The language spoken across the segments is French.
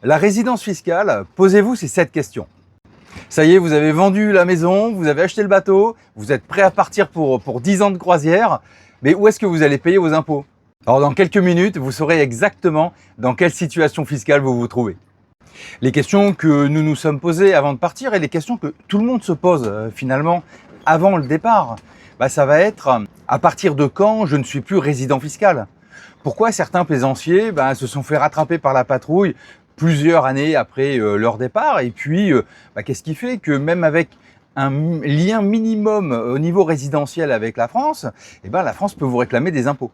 La résidence fiscale, posez-vous ces 7 questions. Ça y est, vous avez vendu la maison, vous avez acheté le bateau, vous êtes prêt à partir pour 10 ans de croisière, mais où est-ce que vous allez payer vos impôts? Alors dans quelques minutes, vous saurez exactement dans quelle situation fiscale vous vous trouvez. Les questions que nous nous sommes posées avant de partir et les questions que tout le monde se pose finalement avant le départ, ça va être à partir de quand je ne suis plus résident fiscal? Pourquoi certains plaisanciers se sont fait rattraper par la patrouille plusieurs années après leur départ? Et puis, qu'est-ce qui fait que même avec un lien minimum au niveau résidentiel avec la France, la France peut vous réclamer des impôts.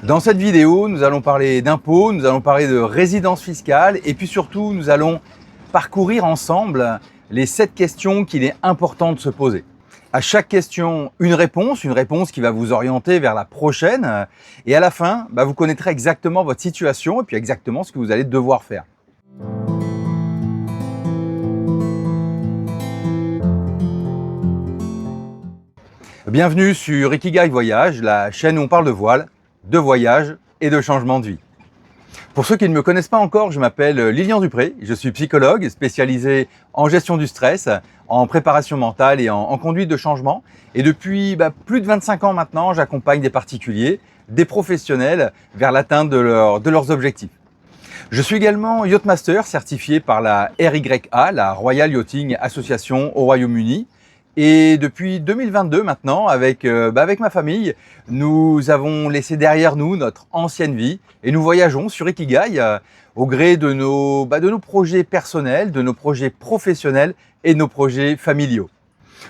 Dans cette vidéo, nous allons parler d'impôts, nous allons parler de résidence fiscale et puis surtout, nous allons parcourir ensemble les 7 questions qu'il est important de se poser. À chaque question, une réponse qui va vous orienter vers la prochaine. Et à la fin, vous connaîtrez exactement votre situation et puis exactement ce que vous allez devoir faire. Bienvenue sur Ikigai Voyage, la chaîne où on parle de voile, de voyage et de changement de vie. Pour ceux qui ne me connaissent pas encore, je m'appelle Lilian Dupré, je suis psychologue spécialisé en gestion du stress, en préparation mentale et en conduite de changement. Et depuis plus de 25 ans maintenant, j'accompagne des particuliers, des professionnels vers l'atteinte de leurs objectifs. Je suis également Yachtmaster certifié par la RYA, la Royal Yachting Association au Royaume-Uni. Et depuis 2022 maintenant, avec ma famille, nous avons laissé derrière nous notre ancienne vie et nous voyageons sur Ikigai au gré de nos projets personnels, de nos projets professionnels et de nos projets familiaux.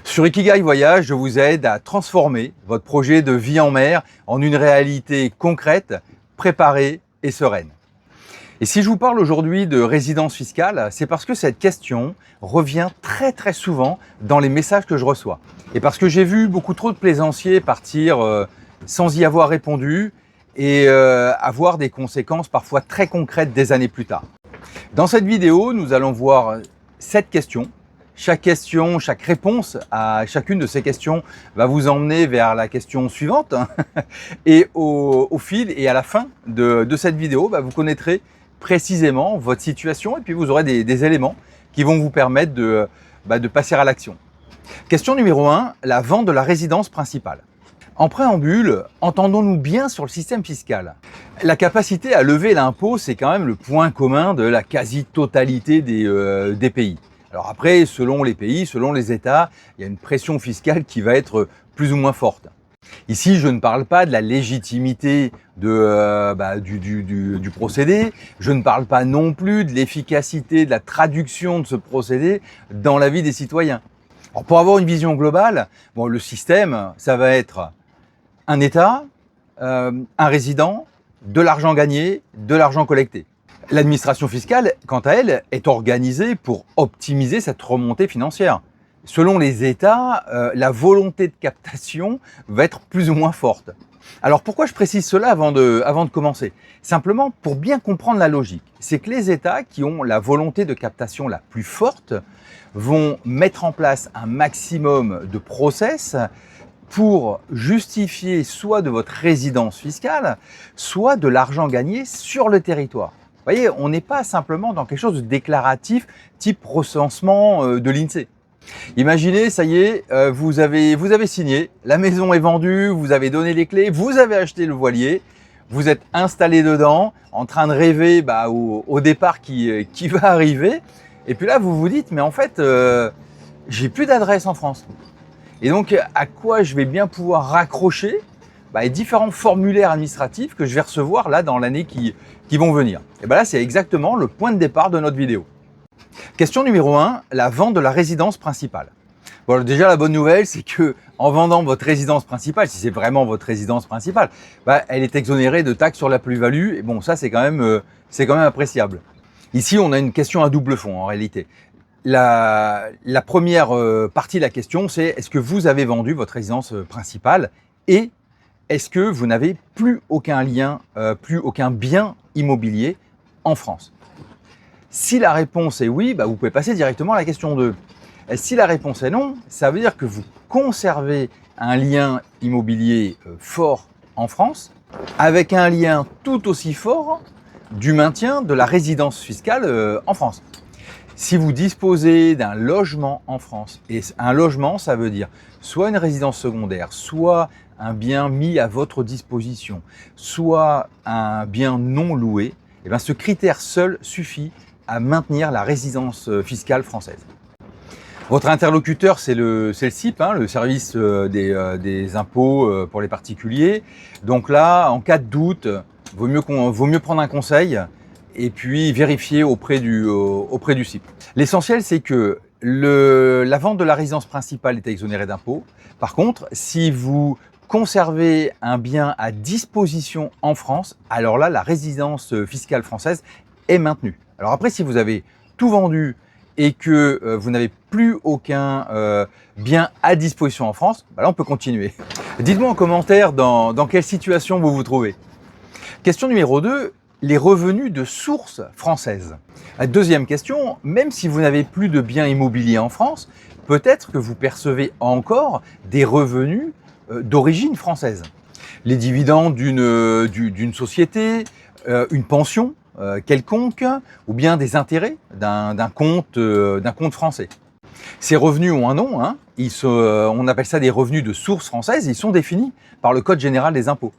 Sur Ikigai Voyage, je vous aide à transformer votre projet de vie en mer en une réalité concrète, préparée et sereine. Et si je vous parle aujourd'hui de résidence fiscale, c'est parce que cette question revient très souvent dans les messages que je reçois. Et parce que j'ai vu beaucoup trop de plaisanciers partir sans y avoir répondu et avoir des conséquences parfois très concrètes des années plus tard. Dans cette vidéo, nous allons voir 7 questions. Chaque question, chaque réponse à chacune de ces questions va vous emmener vers la question suivante. Et au fil et à la fin de cette vidéo, vous connaîtrez précisément votre situation et puis vous aurez des éléments qui vont vous permettre de passer à l'action. Question numéro 1, la vente de la résidence principale. En préambule, entendons-nous bien sur le système fiscal. La capacité à lever l'impôt, c'est quand même le point commun de la quasi-totalité des pays. Alors après, selon les pays, selon les États, il y a une pression fiscale qui va être plus ou moins forte. Ici, je ne parle pas de la légitimité du procédé, je ne parle pas non plus de l'efficacité de la traduction de ce procédé dans la vie des citoyens. Alors pour avoir une vision globale, le système, ça va être un État, un résident, de l'argent gagné, de l'argent collecté. L'administration fiscale, quant à elle, est organisée pour optimiser cette remontée financière. Selon les États, la volonté de captation va être plus ou moins forte. Alors pourquoi je précise cela avant de commencer? Simplement pour bien comprendre la logique. C'est que les États qui ont la volonté de captation la plus forte vont mettre en place un maximum de process pour justifier soit de votre résidence fiscale, soit de l'argent gagné sur le territoire. Vous voyez, on n'est pas simplement dans quelque chose de déclaratif, type recensement de l'INSEE. Imaginez, ça y est, vous avez signé, la maison est vendue, vous avez donné les clés, vous avez acheté le voilier, vous êtes installé dedans, en train de rêver au départ qui va arriver. Et puis là, vous vous dites, mais en fait, j'ai plus d'adresse en France. Et donc, à quoi je vais bien pouvoir raccrocher les différents formulaires administratifs que je vais recevoir là dans l'année qui vont venir. Et là, c'est exactement le point de départ de notre vidéo. Question numéro 1, la vente de la résidence principale. Bon, déjà, la bonne nouvelle, c'est que en vendant votre résidence principale, si c'est vraiment votre résidence principale, elle est exonérée de taxes sur la plus-value. Et bon, ça, c'est quand même appréciable. Ici, on a une question à double fond, en réalité. La première partie de la question, c'est est-ce que vous avez vendu votre résidence principale et est-ce que vous n'avez plus aucun lien, plus aucun bien immobilier en France? Si la réponse est oui, vous pouvez passer directement à la question 2. Et si la réponse est non, ça veut dire que vous conservez un lien immobilier fort en France, avec un lien tout aussi fort du maintien de la résidence fiscale en France. Si vous disposez d'un logement en France, et un logement, ça veut dire soit une résidence secondaire, soit un bien mis à votre disposition, soit un bien non loué, eh bien ce critère seul suffit à maintenir la résidence fiscale française. Votre interlocuteur, c'est le CIP, le service des impôts pour les particuliers. Donc là, en cas de doute, vaut mieux prendre un conseil et puis vérifier auprès du CIP. L'essentiel, c'est que la vente de la résidence principale est exonérée d'impôts. Par contre, si vous conservez un bien à disposition en France, alors là, la résidence fiscale française est maintenue. Alors après, si vous avez tout vendu et que vous n'avez plus aucun bien à disposition en France, là on peut continuer. Dites-moi en commentaire dans quelle situation vous vous trouvez. Question numéro 2, les revenus de source française. Deuxième question, même si vous n'avez plus de biens immobiliers en France, peut-être que vous percevez encore des revenus d'origine française. Les dividendes d'une société, une pension quelconque, ou bien des intérêts d'un compte français. Ces revenus ont un nom, on appelle ça des revenus de source française, ils sont définis par le Code général des impôts.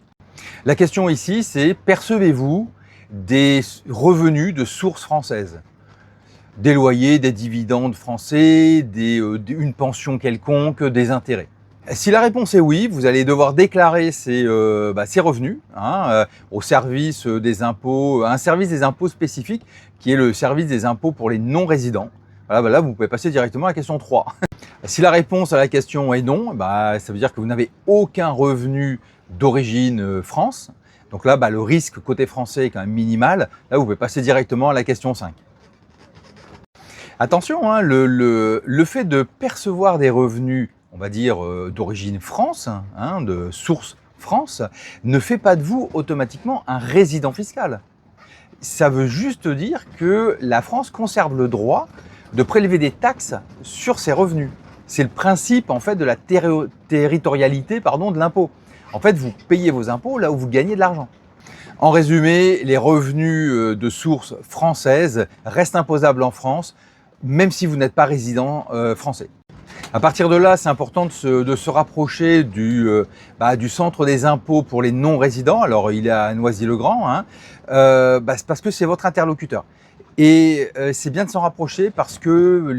La question ici, c'est percevez-vous des revenus de source française? Des loyers, des dividendes français, une pension quelconque, des intérêts. Si la réponse est oui, vous allez devoir déclarer ces revenus au service des impôts, un service des impôts spécifique qui est le service des impôts pour les non-résidents. Voilà, là, vous pouvez passer directement à la question 3. Si la réponse à la question est non, ça veut dire que vous n'avez aucun revenu d'origine France. Donc là, le risque côté français est quand même minimal. Là, vous pouvez passer directement à la question 5. Attention, le fait de percevoir des revenus, on va dire, d'origine France, de source France, ne fait pas de vous automatiquement un résident fiscal. Ça veut juste dire que la France conserve le droit de prélever des taxes sur ses revenus. C'est le principe en fait de la territorialité de l'impôt. En fait, vous payez vos impôts là où vous gagnez de l'argent. En résumé, les revenus de source française restent imposables en France, même si vous n'êtes pas résident français. À partir de là, c'est important de se rapprocher du centre des impôts pour les non-résidents. Alors, il est à Noisy-le-Grand, parce que c'est votre interlocuteur. Et c'est bien de s'en rapprocher parce que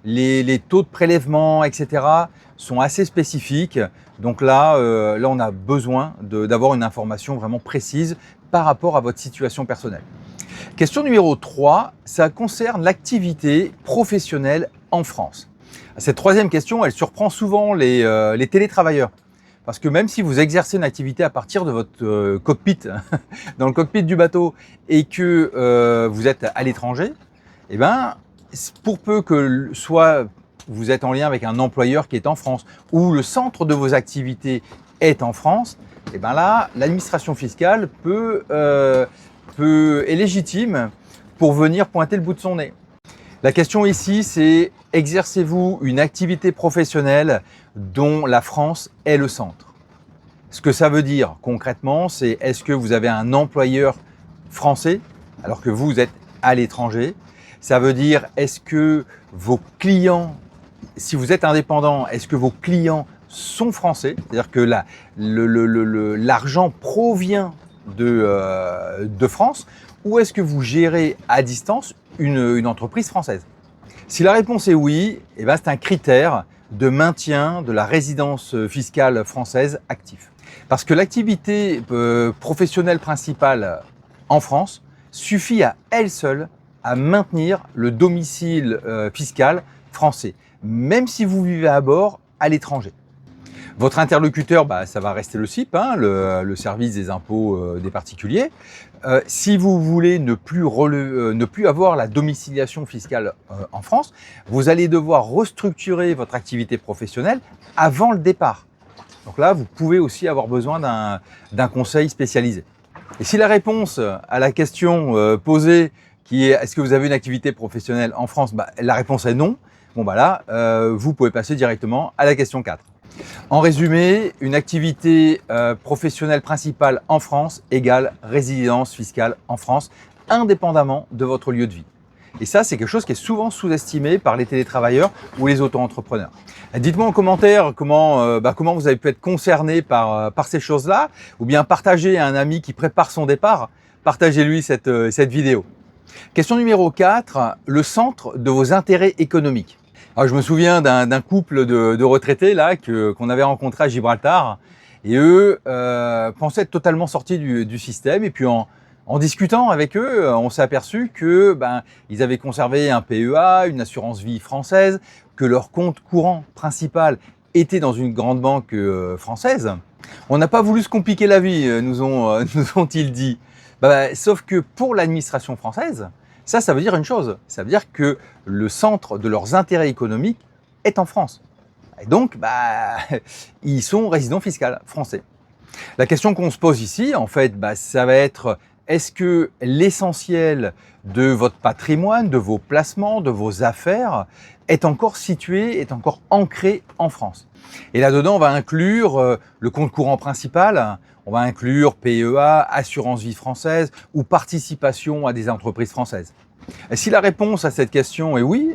les taux de prélèvement, etc., sont assez spécifiques. Donc là, on a besoin d'avoir une information vraiment précise par rapport à votre situation personnelle. Question numéro 3, ça concerne l'activité professionnelle en France. Cette troisième question, elle surprend souvent les télétravailleurs. Parce que même si vous exercez une activité à partir de votre cockpit, dans le cockpit du bateau, et que vous êtes à l'étranger, pour peu que soit vous êtes en lien avec un employeur qui est en France, ou le centre de vos activités est en France, là, l'administration fiscale est légitime pour venir pointer le bout de son nez. La question ici, c'est exercez-vous une activité professionnelle dont la France est le centre? Ce que ça veut dire concrètement, c'est est-ce que vous avez un employeur français alors que vous êtes à l'étranger? Ça veut dire est-ce que vos clients, si vous êtes indépendant, est-ce que vos clients sont français? C'est-à-dire que l'argent provient de France, ou est-ce que vous gérez à distance une entreprise française? Si la réponse est oui, c'est un critère de maintien de la résidence fiscale française active. Parce que l'activité professionnelle principale en France suffit à elle seule à maintenir le domicile fiscal français, même si vous vivez à bord à l'étranger. Votre interlocuteur, ça va rester le CIP, le service des impôts des particuliers. Si vous voulez ne plus avoir la domiciliation fiscale en France, vous allez devoir restructurer votre activité professionnelle avant le départ. Donc là, vous pouvez aussi avoir besoin d'un conseil spécialisé. Et si la réponse à la question posée, qui est est-ce que vous avez une activité professionnelle en France, la réponse est non, vous pouvez passer directement à la question 4. En résumé, une activité professionnelle principale en France égale résidence fiscale en France, indépendamment de votre lieu de vie. Et ça, c'est quelque chose qui est souvent sous-estimé par les télétravailleurs ou les auto-entrepreneurs. Dites-moi en commentaire comment vous avez pu être concerné par ces choses-là, ou bien partagez à un ami qui prépare son départ, partagez-lui cette vidéo. Question numéro 4, le centre de vos intérêts économiques. Alors, je me souviens d'un couple de retraités là qu'on avait rencontré à Gibraltar, et eux pensaient être totalement sortis du système, et puis en discutant avec eux, on s'est aperçu que ils avaient conservé un PEA, une assurance vie française, que leur compte courant principal était dans une grande banque française. On n'a pas voulu se compliquer la vie, nous ont-ils dit. Sauf que pour l'administration française, ça veut dire une chose. Ça veut dire que le centre de leurs intérêts économiques est en France. Et donc, ils sont résidents fiscaux français. La question qu'on se pose ici, en fait, ça va être: est-ce que l'essentiel de votre patrimoine, de vos placements, de vos affaires est encore situé, est encore ancré en France? Et là-dedans, on va inclure le compte courant principal, on va inclure PEA, assurance vie française ou participation à des entreprises françaises. Et si la réponse à cette question est oui,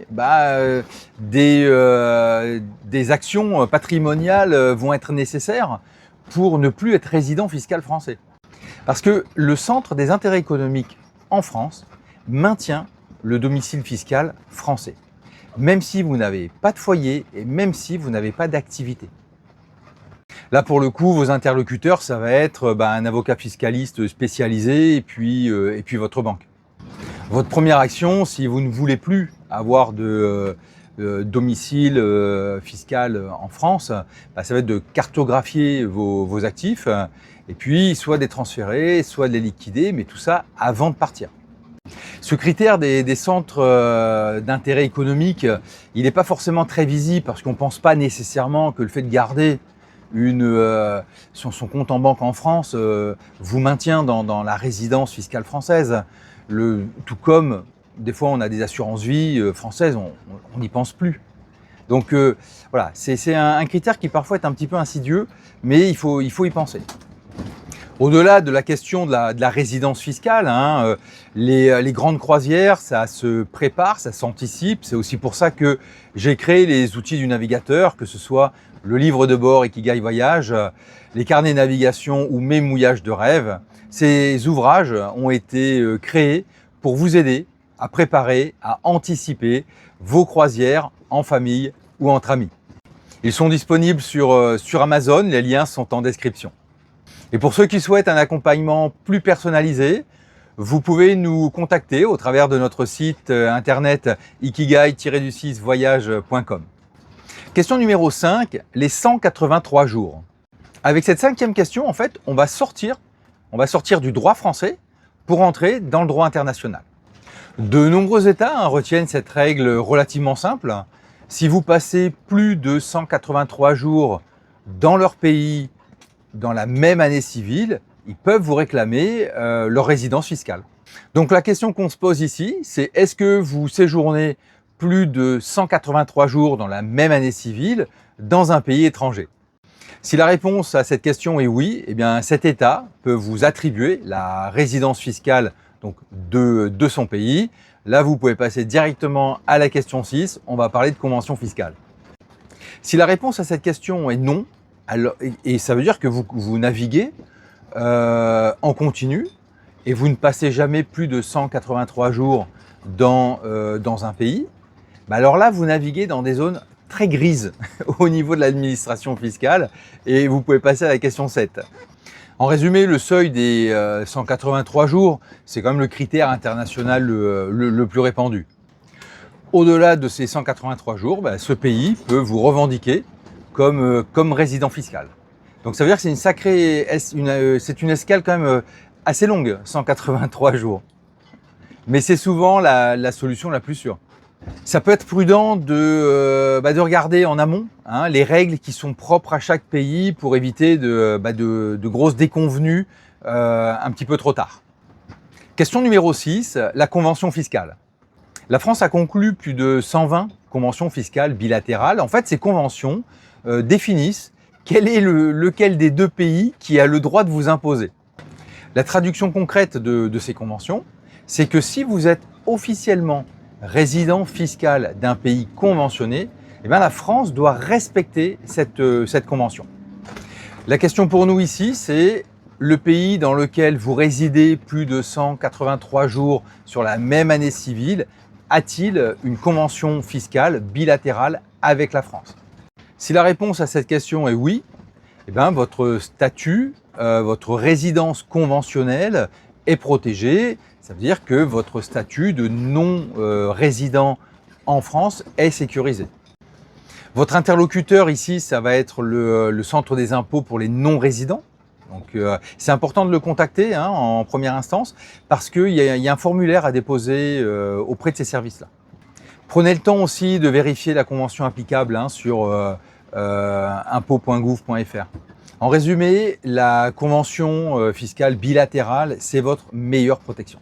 des actions patrimoniales vont être nécessaires pour ne plus être résident fiscal français. Parce que le centre des intérêts économiques en France maintient le domicile fiscal français, même si vous n'avez pas de foyer et même si vous n'avez pas d'activité. Là, pour le coup, vos interlocuteurs, ça va être un avocat fiscaliste spécialisé et puis votre banque. Votre première action, si vous ne voulez plus avoir de domicile fiscal en France, ça va être de cartographier vos actifs et puis soit de les transférer, soit de les liquider, mais tout ça avant de partir. Ce critère des centres d'intérêt économique, il n'est pas forcément très visible parce qu'on ne pense pas nécessairement que le fait de garder son compte en banque en France vous maintient dans la résidence fiscale française. Tout comme des fois on a des assurances vie françaises, on n'y pense plus. Donc voilà, c'est un critère qui parfois est un petit peu insidieux, mais il faut y penser. Au-delà de la question de la résidence fiscale, les grandes croisières, ça se prépare, ça s'anticipe. C'est aussi pour ça que j'ai créé les outils du navigateur, que ce soit le livre de bord Ikigai Voyage, les carnets de navigation ou mes mouillages de rêve. Ces ouvrages ont été créés pour vous aider à préparer, à anticiper vos croisières en famille ou entre amis. Ils sont disponibles sur Amazon, les liens sont en description. Et pour ceux qui souhaitent un accompagnement plus personnalisé, vous pouvez nous contacter au travers de notre site internet ikigai-voyage.com. Question numéro 5, les 183 jours. Avec cette 5e question, en fait, on va sortir du droit français pour entrer dans le droit international. De nombreux États retiennent cette règle relativement simple. Si vous passez plus de 183 jours dans leur pays dans la même année civile, ils peuvent vous réclamer leur résidence fiscale. Donc la question qu'on se pose ici, c'est: est-ce que vous séjournez plus de 183 jours dans la même année civile dans un pays étranger? Si la réponse à cette question est oui, eh bien cet État peut vous attribuer la résidence fiscale donc de son pays. Là, vous pouvez passer directement à la question 6, on va parler de convention fiscale. Si la réponse à cette question est non, et ça veut dire que vous naviguez en continu et vous ne passez jamais plus de 183 jours dans un pays, alors là, vous naviguez dans des zones très grises au niveau de l'administration fiscale et vous pouvez passer à la question 7. En résumé, le seuil des 183 jours, c'est quand même le critère international le plus répandu. Au-delà de ces 183 jours, ce pays peut vous revendiquer comme résident fiscal. Donc ça veut dire que c'est une escale quand même assez longue, 183 jours. Mais c'est souvent la solution la plus sûre. Ça peut être prudent de regarder en amont les règles qui sont propres à chaque pays pour éviter de grosses déconvenues un petit peu trop tard. Question numéro 6, la convention fiscale. La France a conclu plus de 120 conventions fiscales bilatérales. En fait, ces conventions définissent quel est lequel des deux pays qui a le droit de vous imposer. La traduction concrète de ces conventions, c'est que si vous êtes officiellement résident fiscal d'un pays conventionné, eh bien la France doit respecter cette convention. La question pour nous ici, c'est le pays dans lequel vous résidez plus de 183 jours sur la même année civile, a-t-il une convention fiscale bilatérale avec la France? Si la réponse à cette question est oui, eh bien votre statut, votre résidence conventionnelle est protégée. Ça veut dire que votre statut de non-résident en France est sécurisé. Votre interlocuteur ici, ça va être le centre des impôts pour les non-résidents. Donc c'est important de le contacter en première instance parce qu'il y a un formulaire à déposer auprès de ces services-là. Prenez le temps aussi de vérifier la convention applicable sur impôts.gouv.fr. En résumé, la convention fiscale bilatérale, c'est votre meilleure protection.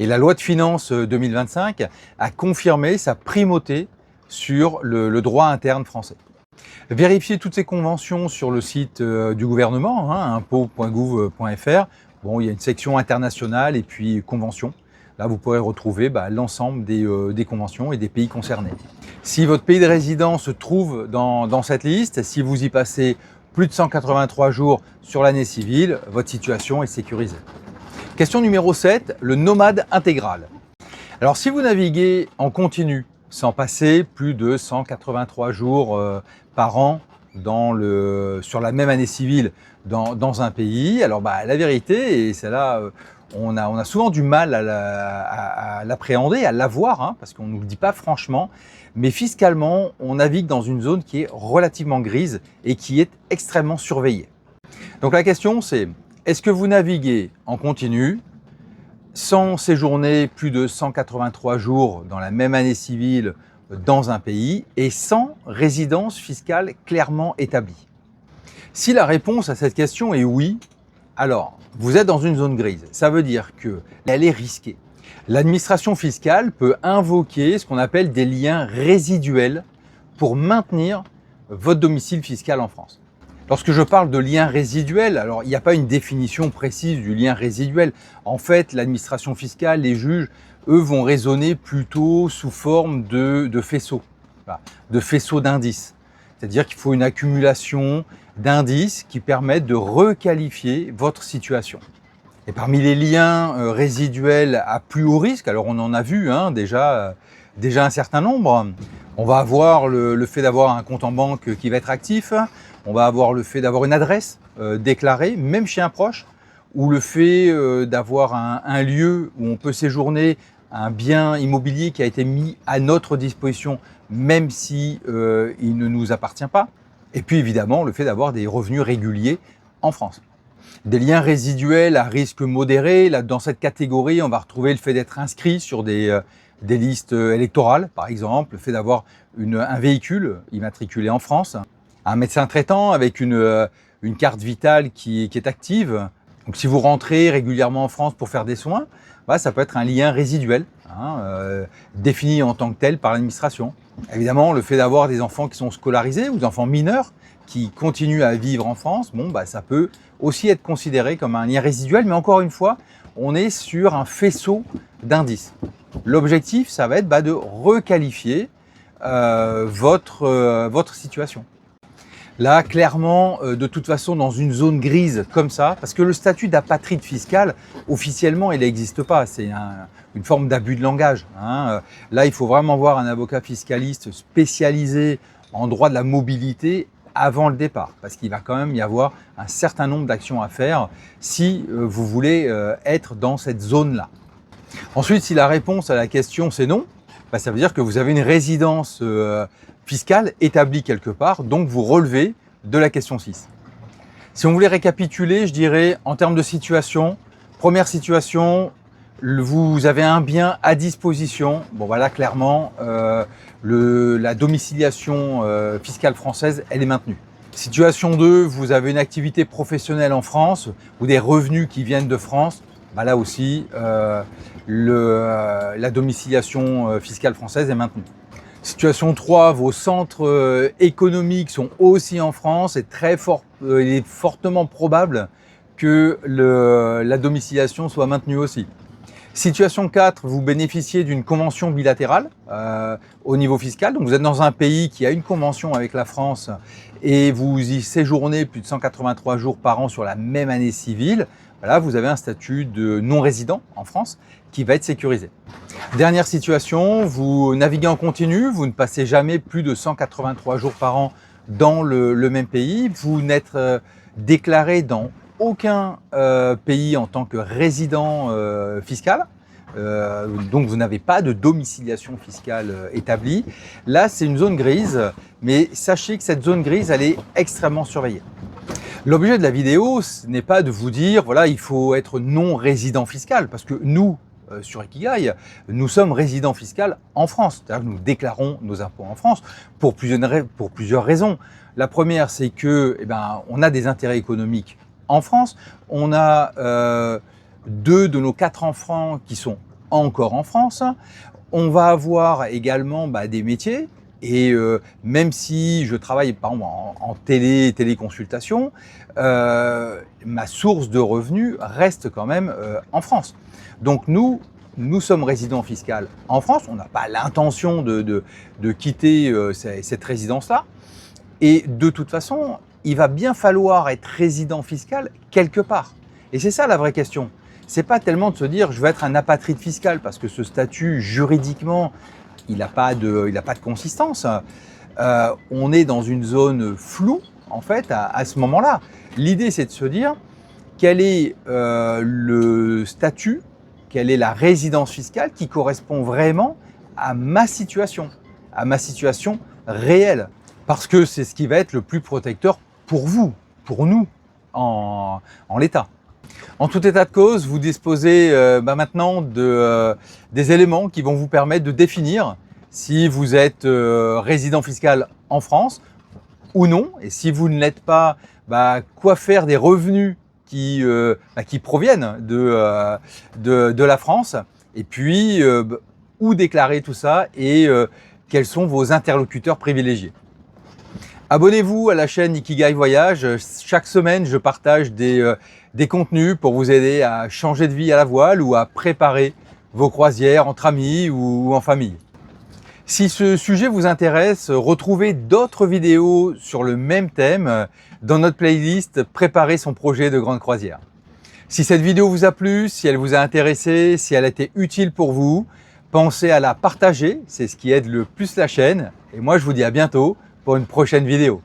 Et la loi de finances 2025 a confirmé sa primauté sur le droit interne français. Vérifiez toutes ces conventions sur le site du gouvernement, impôts.gouv.fr. Bon, il y a une section internationale et puis conventions. Là, vous pourrez retrouver l'ensemble des conventions et des pays concernés. Si votre pays de résidence se trouve dans cette liste, si vous y passez plus de 183 jours sur l'année civile, votre situation est sécurisée. Question numéro 7, le nomade intégral. Alors si vous naviguez en continu, sans passer plus de 183 jours par an sur la même année civile dans un pays, alors la vérité, et c'est là on a souvent du mal à l'appréhender, à l'avoir, parce qu'on ne nous le dit pas franchement, mais fiscalement, on navigue dans une zone qui est relativement grise et qui est extrêmement surveillée. Donc la question c'est, est-ce que vous naviguez en continu sans séjourner plus de 183 jours dans la même année civile dans un pays et sans résidence fiscale clairement établie? Si la réponse à cette question est oui, alors vous êtes dans une zone grise. Ça veut dire qu'elle est risquée. L'administration fiscale peut invoquer ce qu'on appelle des liens résiduels pour maintenir votre domicile fiscal en France. Lorsque je parle de lien résiduel, alors il n'y a pas une définition précise du lien résiduel. En fait, l'administration fiscale, les juges, eux, vont raisonner plutôt sous forme de faisceaux, de faisceaux d'indices. C'est-à-dire qu'il faut une accumulation d'indices qui permettent de requalifier votre situation. Et parmi les liens résiduels à plus haut risque, alors on en a vu déjà un certain nombre. On va avoir le fait d'avoir un compte en banque qui va être actif, on va avoir le fait d'avoir une adresse déclarée, même chez un proche, ou le fait d'avoir un lieu où on peut séjourner, un bien immobilier qui a été mis à notre disposition, même si il ne nous appartient pas. Et puis évidemment, le fait d'avoir des revenus réguliers en France. Des liens résiduels à risque modéré, là, dans cette catégorie, on va retrouver le fait d'être inscrit sur des listes électorales, par exemple, le fait d'avoir un véhicule immatriculé en France, un médecin traitant avec une carte vitale qui est active. Donc si vous rentrez régulièrement en France pour faire des soins, ça peut être un lien résiduel, défini en tant que tel par l'administration. Évidemment, le fait d'avoir des enfants qui sont scolarisés ou des enfants mineurs qui continuent à vivre en France, ça peut aussi être considéré comme un lien résiduel, mais encore une fois, on est sur un faisceau d'indices. L'objectif, ça va être de requalifier votre situation. Là, clairement, de toute façon, dans une zone grise comme ça, parce que le statut d'apatride fiscal, officiellement, il n'existe pas. C'est une forme d'abus de langage. Là, il faut vraiment voir un avocat fiscaliste spécialisé en droit de la mobilité avant le départ, parce qu'il va quand même y avoir un certain nombre d'actions à faire si vous voulez être dans cette zone-là. Ensuite, si la réponse à la question c'est non, ça veut dire que vous avez une résidence fiscale établie quelque part, donc vous relevez de la question 6. Si on voulait récapituler, je dirais en termes de situation, première situation, vous avez un bien à disposition. Clairement, la domiciliation fiscale française, elle est maintenue. Situation 2, vous avez une activité professionnelle en France ou des revenus qui viennent de France. Là aussi, la domiciliation fiscale française est maintenue. Situation 3, vos centres économiques sont aussi en France et il est fortement probable que la domiciliation soit maintenue aussi. Situation 4, vous bénéficiez d'une convention bilatérale au niveau fiscal. Donc vous êtes dans un pays qui a une convention avec la France et vous y séjournez plus de 183 jours par an sur la même année civile. Voilà, vous avez un statut de non-résident en France qui va être sécurisé. Dernière situation, vous naviguez en continu, vous ne passez jamais plus de 183 jours par an dans le même pays. Vous n'êtes déclaré dans aucun pays en tant que résident fiscal. Donc vous n'avez pas de domiciliation fiscale établie. Là, c'est une zone grise, mais sachez que cette zone grise, elle est extrêmement surveillée. L'objet de la vidéo, ce n'est pas de vous dire, voilà, il faut être non résident fiscal, parce que nous, sur Ikigai, nous sommes résidents fiscaux en France. C'est-à-dire que nous déclarons nos impôts en France pour plusieurs raisons. La première, c'est que, on a des intérêts économiques en France. On a 2 de nos 4 enfants qui sont encore en France. On va avoir également des métiers. Et même si je travaille par exemple en téléconsultation, ma source de revenus reste quand même en France. Donc nous sommes résidents fiscaux en France. On n'a pas l'intention de quitter cette résidence-là. Et de toute façon, il va bien falloir être résident fiscal quelque part. Et c'est ça la vraie question. C'est pas tellement de se dire je veux être un apatride fiscal parce que ce statut juridiquement il n'a pas de consistance. On est dans une zone floue, en fait, à ce moment-là. L'idée, c'est de se dire quel est le statut, quelle est la résidence fiscale qui correspond vraiment à ma situation réelle. Parce que c'est ce qui va être le plus protecteur pour vous, pour nous, en l'état. En tout état de cause, vous disposez maintenant des éléments qui vont vous permettre de définir si vous êtes résident fiscal en France ou non. Et si vous ne l'êtes pas, quoi faire des revenus qui proviennent de la France. Et puis, où déclarer tout ça et quels sont vos interlocuteurs privilégiés. Abonnez-vous à la chaîne Ikigai Voyage. Chaque semaine, je partage des contenus pour vous aider à changer de vie à la voile ou à préparer vos croisières entre amis ou en famille. Si ce sujet vous intéresse, retrouvez d'autres vidéos sur le même thème dans notre playlist Préparer son projet de grande croisière. Si cette vidéo vous a plu, si elle vous a intéressé, si elle a été utile pour vous, pensez à la partager, c'est ce qui aide le plus la chaîne. Et moi, je vous dis à bientôt pour une prochaine vidéo.